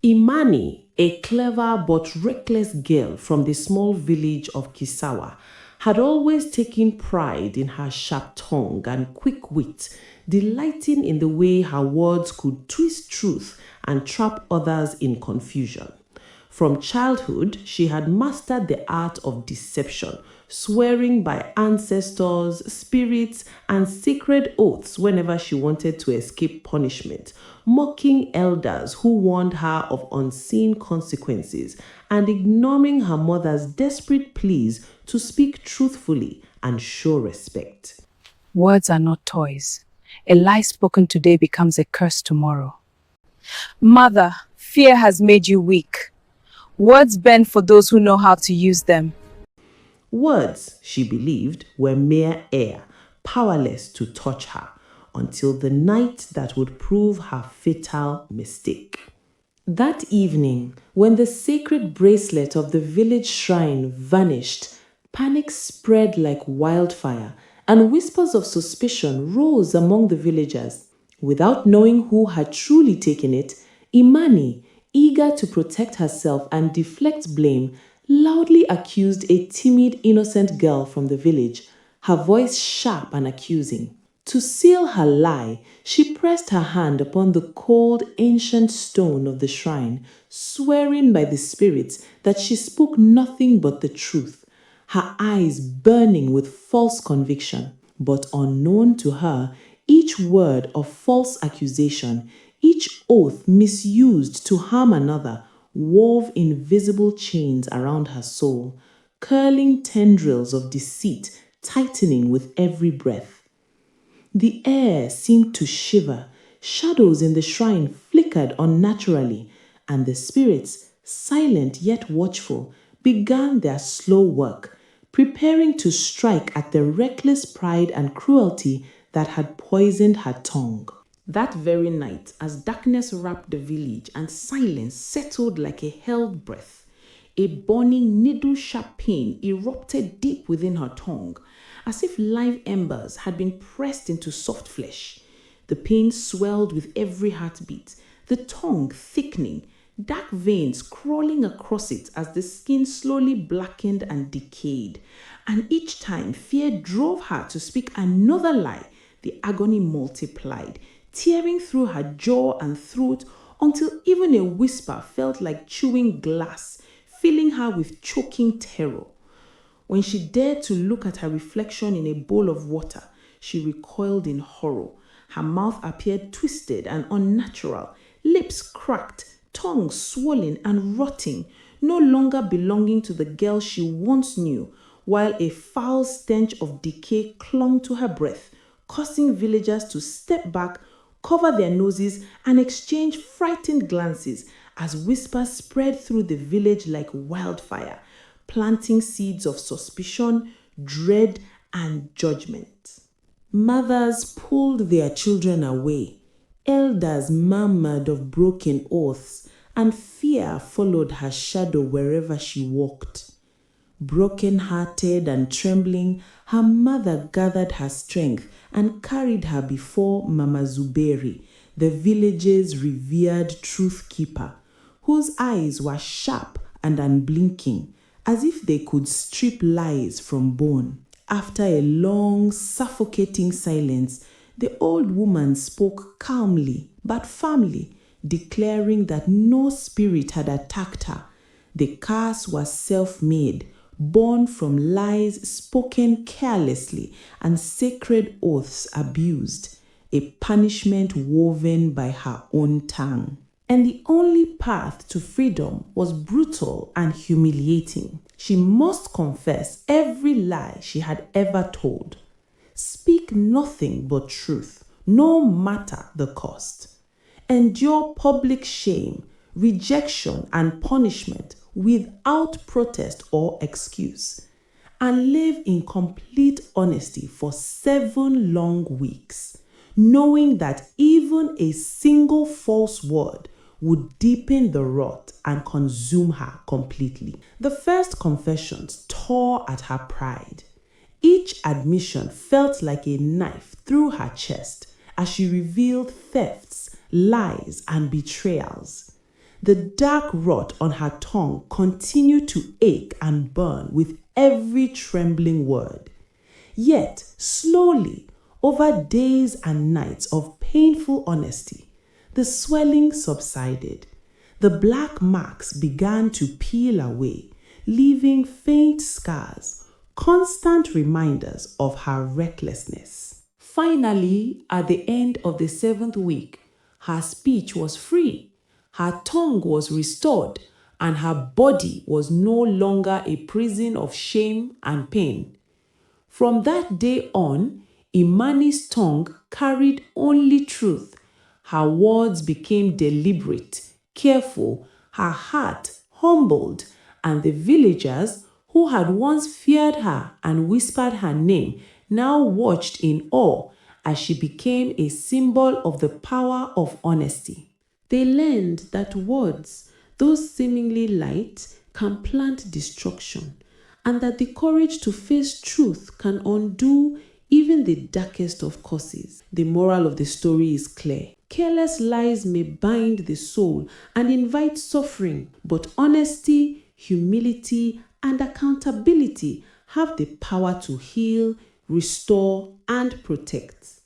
Imani, a clever but reckless girl from the small village of Kisawa, had always taken pride in her sharp tongue and quick wit, delighting in the way her words could twist truth and trap others in confusion. From childhood, she had mastered the art of deception, swearing by ancestors, spirits, and sacred oaths whenever she wanted to escape punishment, mocking elders who warned her of unseen consequences, and ignoring her mother's desperate pleas to speak truthfully and show respect. Words are not toys. A lie spoken today becomes a curse tomorrow. Mother, fear has made you weak. Words bend for those who know how to use them. Words, she believed, were mere air, powerless to touch her, until the night that would prove her fatal mistake. That evening, when the sacred bracelet of the village shrine vanished, panic spread like wildfire, and whispers of suspicion rose among the villagers. Without knowing who had truly taken it, Imani, eager to protect herself and deflect blame, loudly accused a timid, innocent girl from the village, her voice sharp and accusing. To seal her lie, she pressed her hand upon the cold, ancient stone of the shrine, swearing by the spirits that she spoke nothing but the truth, her eyes burning with false conviction. But unknown to her, each word of false accusation, each oath misused to harm another, wove invisible chains around her soul, curling tendrils of deceit tightening with every breath. The air seemed to shiver, shadows in the shrine flickered unnaturally, and the spirits, silent yet watchful, began their slow work, preparing to strike at the reckless pride and cruelty that had poisoned her tongue. That very night, as darkness wrapped the village and silence settled like a held breath, a burning needle-sharp pain erupted deep within her tongue, as if live embers had been pressed into soft flesh. The pain swelled with every heartbeat, the tongue thickening, dark veins crawling across it as the skin slowly blackened and decayed. And each time fear drove her to speak another lie, the agony multiplied, tearing through her jaw and throat until even a whisper felt like chewing glass, filling her with choking terror. When she dared to look at her reflection in a bowl of water, she recoiled in horror. Her mouth appeared twisted and unnatural, lips cracked, tongue swollen and rotting, no longer belonging to the girl she once knew, while a foul stench of decay clung to her breath, causing villagers to step back, cover their noses, and exchange frightened glances as whispers spread through the village like wildfire, planting seeds of suspicion, dread, and judgment. Mothers pulled their children away, elders murmured of broken oaths, and fear followed her shadow wherever she walked. Broken-hearted and trembling, her mother gathered her strength and carried her before Mama Zuberi, the village's revered truth keeper, whose eyes were sharp and unblinking, as if they could strip lies from bone. After a long, suffocating silence, the old woman spoke calmly but firmly, declaring that no spirit had attacked her. The curse was self-made, born from lies spoken carelessly and sacred oaths abused, a punishment woven by her own tongue. And the only path to freedom was brutal and humiliating. She must confess every lie she had ever told. Speak nothing but truth, no matter the cost. Endure public shame, rejection, and punishment without protest or excuse. And live in complete honesty for 7 long weeks, knowing that even a single false word would deepen the rot and consume her completely. The first confessions tore at her pride. Each admission felt like a knife through her chest as she revealed thefts, lies, and betrayals. The dark rot on her tongue continued to ache and burn with every trembling word. Yet, slowly, over days and nights of painful honesty, the swelling subsided. The black marks began to peel away, leaving faint scars, constant reminders of her recklessness. Finally, at the end of the 7th week, her speech was free, her tongue was restored, and her body was no longer a prison of shame and pain. From that day on, Imani's tongue carried only truth. Her words became deliberate, careful, her heart humbled, and the villagers who had once feared her and whispered her name now watched in awe as she became a symbol of the power of honesty. They learned that words, though seemingly light, can plant destruction, and that the courage to face truth can undo even the darkest of curses. The moral of the story is clear. Careless lies may bind the soul and invite suffering, but honesty, humility, and accountability have the power to heal, restore, and protect.